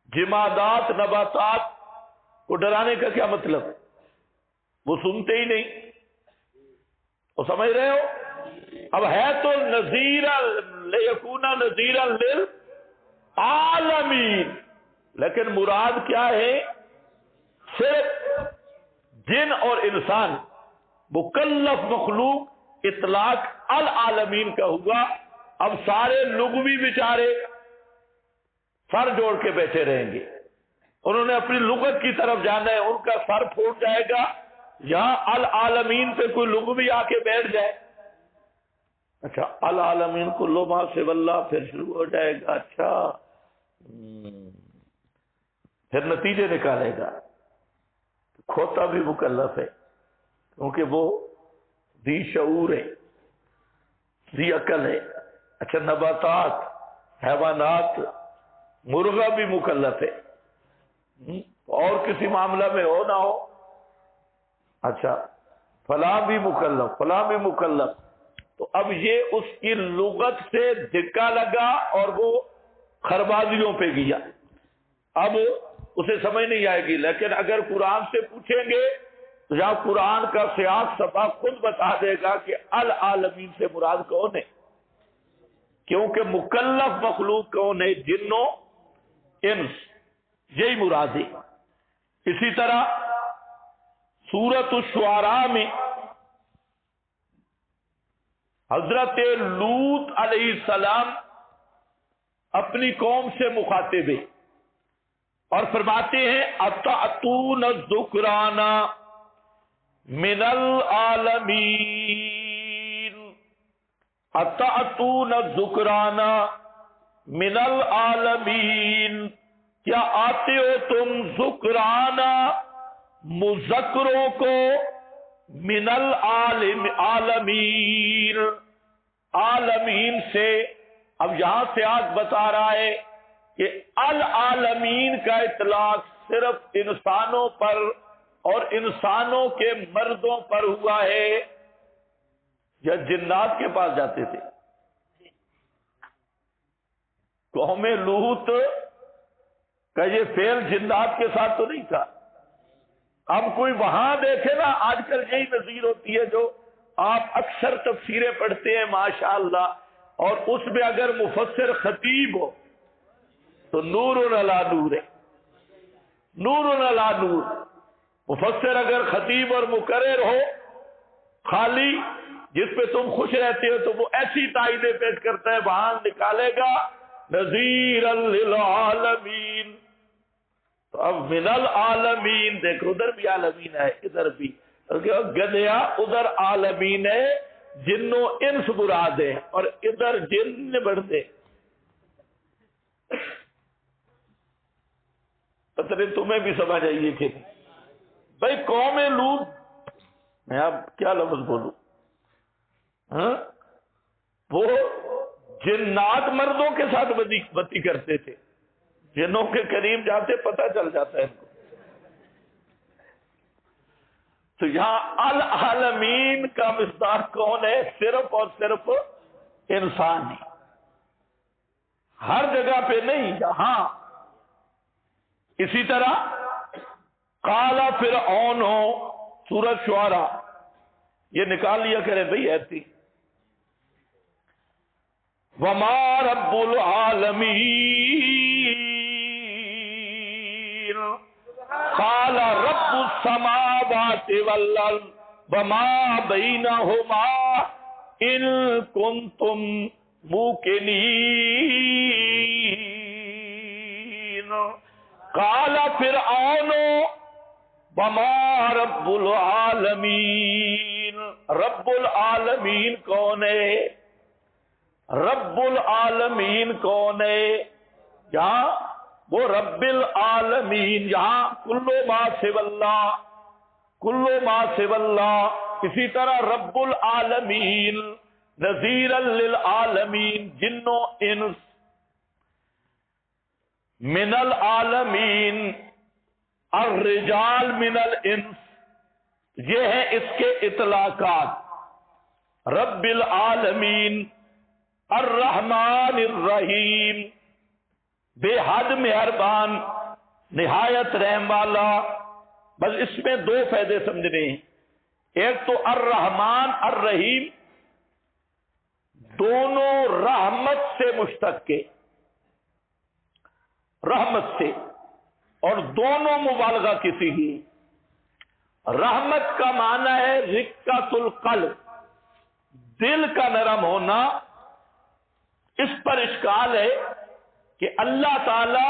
جمادات نباتات کو ڈرانے کا کیا مطلب؟ وہ سنتے ہی نہیں۔ وہ سمجھ رہے ہو؟ اب ہے تو نذیرا لیکون نذیرا للعالمین، لیکن مراد کیا ہے؟ صرف جن اور انسان، مکلف مخلوق اطلاق العالمین کا ہوا۔ اب سارے لغوی بیچارے سر جوڑ کے بیٹھے رہیں گے، انہوں نے اپنی لغت کی طرف جانا ہے، ان کا سر پھوٹ جائے گا یہاں العالمین پہ کوئی لغوی آ کے بیٹھ جائے۔ اچھا العالمین کلو ما سوی اللہ، پھر شروع ہو جائے گا۔ اچھا پھر نتیجے نکالے گا۔ کھوتا بھی مکلف ہے کیونکہ وہ ذی شعور ہے، ذی عقل ہے۔ اچھا نباتات، حیوانات، مرغا بھی مکلف ہے، اور کسی معاملہ میں ہو نہ ہو۔ اچھا فلاں بھی مکلف، فلاں بھی مکلف۔ تو اب یہ اس کی لغت سے دھکا لگا اور وہ خربازیوں پہ گیا، اب اسے سمجھ نہیں آئے گی۔ لیکن اگر قرآن سے پوچھیں گے تو یہاں قرآن کا سیاق سباق خود بتا دے گا کہ العالمین سے مراد کون ہے، کیونکہ مکلف مخلوق کون ہے؟ جنوں انس، یہی مراد ہے۔ اسی طرح سورۃ الشعراء میں حضرت لوط علیہ السلام اپنی قوم سے مخاطب ہے اور فرماتے ہیں اتأتون الذکران من العالمین، اتأتون الذکران من العالمین، کیا آتے ہو تم ذکران مذکروں کو، من العالمین، عالمین سے۔ اب یہاں سے آج بتا رہا ہے کہ العالمین کا اطلاق صرف انسانوں پر اور انسانوں کے مردوں پر ہوا ہے، یا جنات کے پاس جاتے تھے؟ قوم لوط کا یہ فعل جنات کے ساتھ تو نہیں تھا۔ اب کوئی وہاں دیکھے نا، آج کل یہی نظیر ہوتی ہے جو آپ اکثر تفسیریں پڑھتے ہیں ماشاءاللہ، اور اس میں اگر مفسر خطیب ہو تو نور علی نور ہے، نور علی نور۔ مفسر اگر خطیب اور مقرر ہو خالی جس پہ تم خوش رہتے ہو تو وہ ایسی تائیدیں پیش کرتا ہے، وہاں نکالے گا نذیرا للعالمین۔ تو اب من العالمین، دیکھو ادھر بھی عالمین ہے، ادھر بھی گدیا، ادھر عالمین ہے جنوں انس مراد ہے، اور ادھر جن بڑھتے۔ پتہ نہیں تمہیں بھی سمجھ آئیے کہ بھائی قوم لوط، میں اب کیا لفظ بولوں، وہ جنات مردوں کے ساتھ بتی کرتے تھے، جنوں کے قریب جاتے پتہ چل جاتا ہے ان کو۔ تو یہاں العالمین کا مصداق کون ہے؟ صرف اور صرف انسان ہے، ہر جگہ پہ نہیں، یہاں۔ اسی طرح قال فرعون، سورۃ شعراء، یہ نکال لیا کرے بھئی ایسی، وما رب العالمین قال رب السماوات والارض وما بینہما ان کنتم موقنین۔ قال فرعون وما رب العالمین، رب العالمین کون ہے؟ رب العالمین کون ہے؟ یہاں وہ رب العالمین، یہاں کلو ما سوی اللہ، کلو ما سوی اللہ۔ اسی طرح رب العالمین نذیرا للعالمین، جن و انس، من العالمین الرجال من الانس، یہ ہیں اس کے اطلاقات۔ رب العالمین الرحمن الرحیم، بے حد مہربان نہایت رحم والا۔ بس اس میں دو فائدے سمجھنے ہیں، ایک تو الرحمن الرحیم دونوں رحمت سے مشتق کے، رحمت سے، اور دونوں مبالغہ کی صیغے۔ رحمت کا معنی ہے رقۃ القلب، دل کا نرم ہونا۔ اس پر اشکال ہے کہ اللہ تعالی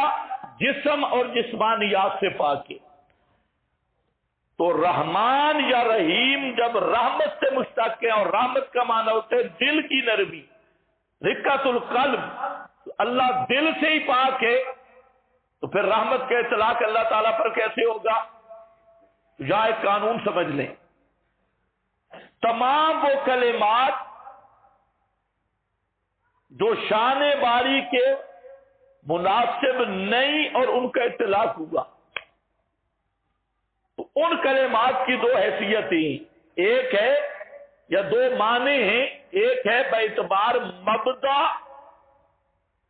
جسم اور جسمانیات سے پاک ہے، تو رحمان یا رحیم جب رحمت سے مشتق ہے، اور رحمت کا معنی ہوتا ہے دل کی نرمی، رقۃ القلب، تو اللہ دل سے ہی پاک ہے، تو پھر رحمت کا اطلاق اللہ تعالیٰ پر کیسے ہوگا؟ یا ایک قانون سمجھ لیں، تمام وہ کلمات جو شان باری کے مناسب نہیں اور ان کا اطلاق ہوا، تو ان کلمات کی دو حیثیتیں، ایک ہے یا دو معنی ہیں، ایک ہے باعتبار مبدا،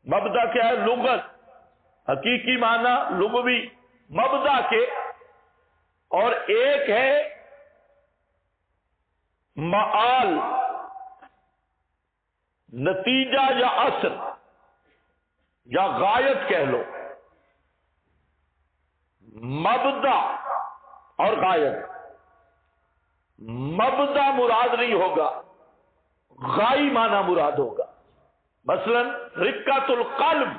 مبدا کیا ہے؟ لغت، حقیقی معنی لغوی مبدا کے، اور ایک ہے معال، نتیجہ یا اثر یا غایت کہہ لو۔ مبدا اور غایت، مبدا مراد نہیں ہوگا، غائی معنی مراد ہوگا۔ مثلا رقۃ القلب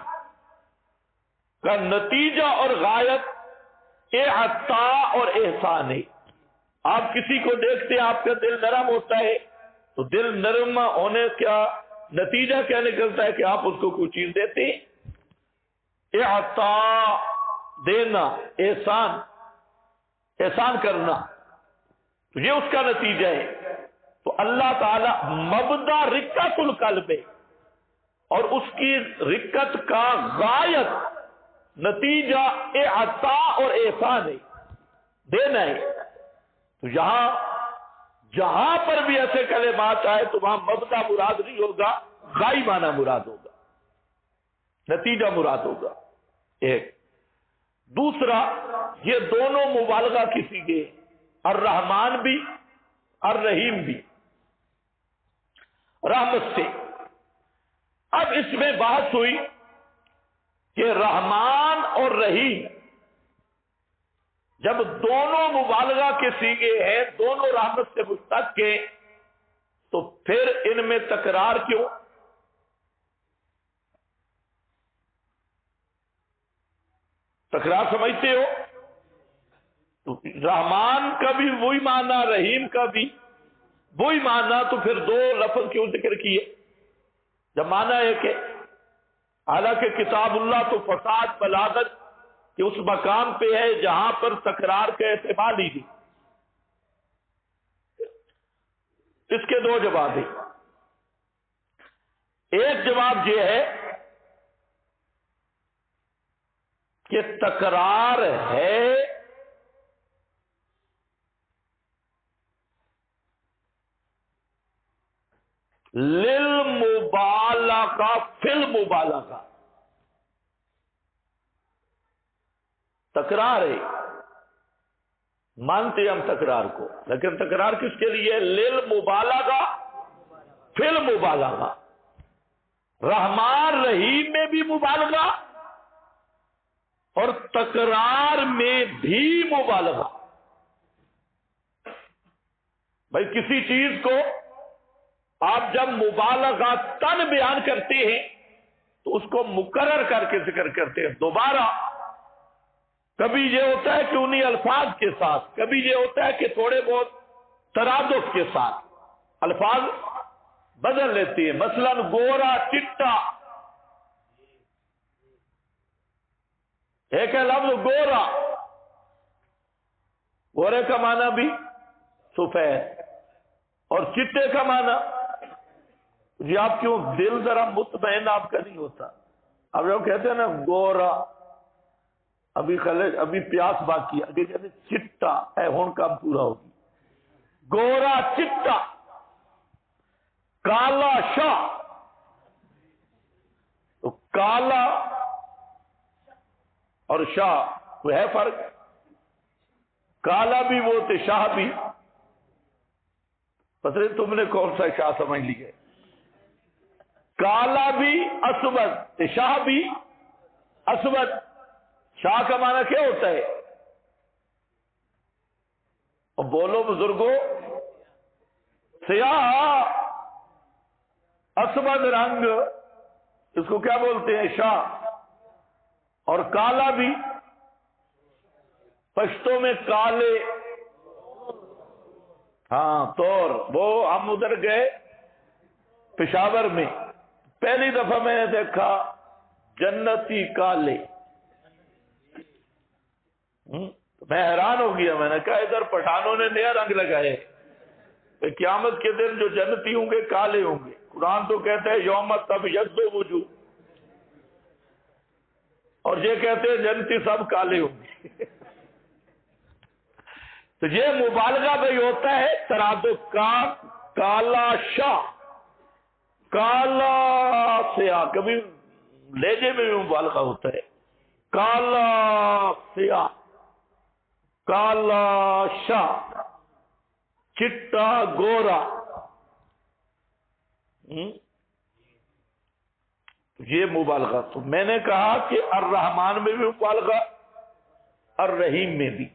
کا نتیجہ اور غایت اعطاء اور احسان ہے۔ آپ کسی کو دیکھتے ہیں، آپ کا دل نرم ہوتا ہے، تو دل نرم ہونے کا نتیجہ کیا نکلتا ہے کہ آپ اس کو کوئی چیز دیتے ہیں۔ اعطاء دینا، احسان، احسان کرنا، تو یہ اس کا نتیجہ ہے۔ تو اللہ تعالی مبدا رقۃ القلب ہے، اور اس کی رقت کا غایت نتیجہ اعطاء اور احسان ہے، دینا ہے۔ تو یہاں جہاں پر بھی ایسے کلمات آئے تو وہاں مبدا مراد نہیں ہوگا، غائی معنی مراد ہوگا، نتیجہ مراد ہوگا۔ ایک دوسرا، یہ دونوں مبالغہ کی صیغے، الرحمن بھی الرحیم بھی، رحمت سے۔ اب اس میں بات ہوئی کہ رحمان اور رحیم جب دونوں مبالغہ کے صیغے ہیں، دونوں رحمت سے مشتق ہیں، تو پھر ان میں تکرار کیوں؟ تکرار سمجھتے ہو؟ تو رحمان کا بھی وہی معنی، رحیم کا بھی وہی معنی، تو پھر دو لفظ کیوں ذکر کیے جب معنی ایک ہے؟ حالانکہ کتاب اللہ تو فصاحت بلاغت کہ اس مقام پہ ہے جہاں پر تکرار کا احتمال ہی نہیں۔ اس کے دو جواب ہیں۔ ایک جواب یہ ہے کہ تکرار ہے للمبالغہ فی المبالغہ، تکرار ہے، مانتے ہم تکرار کو، لیکن تکرار کس کے لیے؟ للمبالغہ فی المبالغہ۔ رحمان رحیم میں بھی مبالغہ اور تکرار میں بھی مبالغہ۔ بھائی کسی چیز کو آپ جب مبالغہ تن بیان کرتے ہیں تو اس کو مکرر کر کے ذکر کرتے ہیں، دوبارہ۔ کبھی یہ ہوتا ہے کہ انہی الفاظ کے ساتھ، کبھی یہ ہوتا ہے کہ تھوڑے بہت ترادف کے ساتھ۔ الفاظ بدل لیتی ہے. مثلا گورا چٹا، ایک ہے لفظ گورا، گورے کا معنی بھی سفید اور چٹے کا معنی. جی آپ کیوں دل ذرا مطمئن آپ کا نہیں ہوتا؟ اب جو کہتے ہیں نا گورا، ابھی پیاس باقی ہے، آگے کہتے ہیں چٹا ہے، ہون کام پورا ہوگی. گورا چٹا، کالا شاہ. تو کالا اور شاہ تو ہے فرق. کالا بھی وہ تھے، شاہ بھی. پتہ نہیں تم نے کون سا شاہ سمجھ لیے. کالا بھی اسود، شاہ بھی اسود. شاہ کا معنی کیا ہوتا ہے؟ اور بولو بزرگوں، سیاہ اسود رنگ، اس کو کیا بولتے ہیں؟ شاہ. اور کالا بھی پشتوں میں کالے. ہاں طور. وہ ہم ادھر گئے پشاور میں، پہلی دفعہ میں نے دیکھا جنتی کالے. میں حیران ہو گیا. میں نے کہا ادھر پٹھانوں نے نیا رنگ لگائے. قیامت کے دن جو جنتی ہوں گے کالے ہوں گے. قرآن تو کہتا ہے یوم تبیض وجوہ، اور یہ کہتے ہیں جنتی سب کالے ہوں گے. تو یہ مبالغہ بھی ہوتا ہے ترادف کا. کالا شاہ، کالا سیاہ. کبھی لہجے میں بھی مبالغہ ہوتا ہے. کالا سیاہ، کالا شاہ، چٹا گورا. یہ مبالغہ. تو میں نے کہا کہ الرحمن میں بھی مبالغہ، الرحیم میں بھی.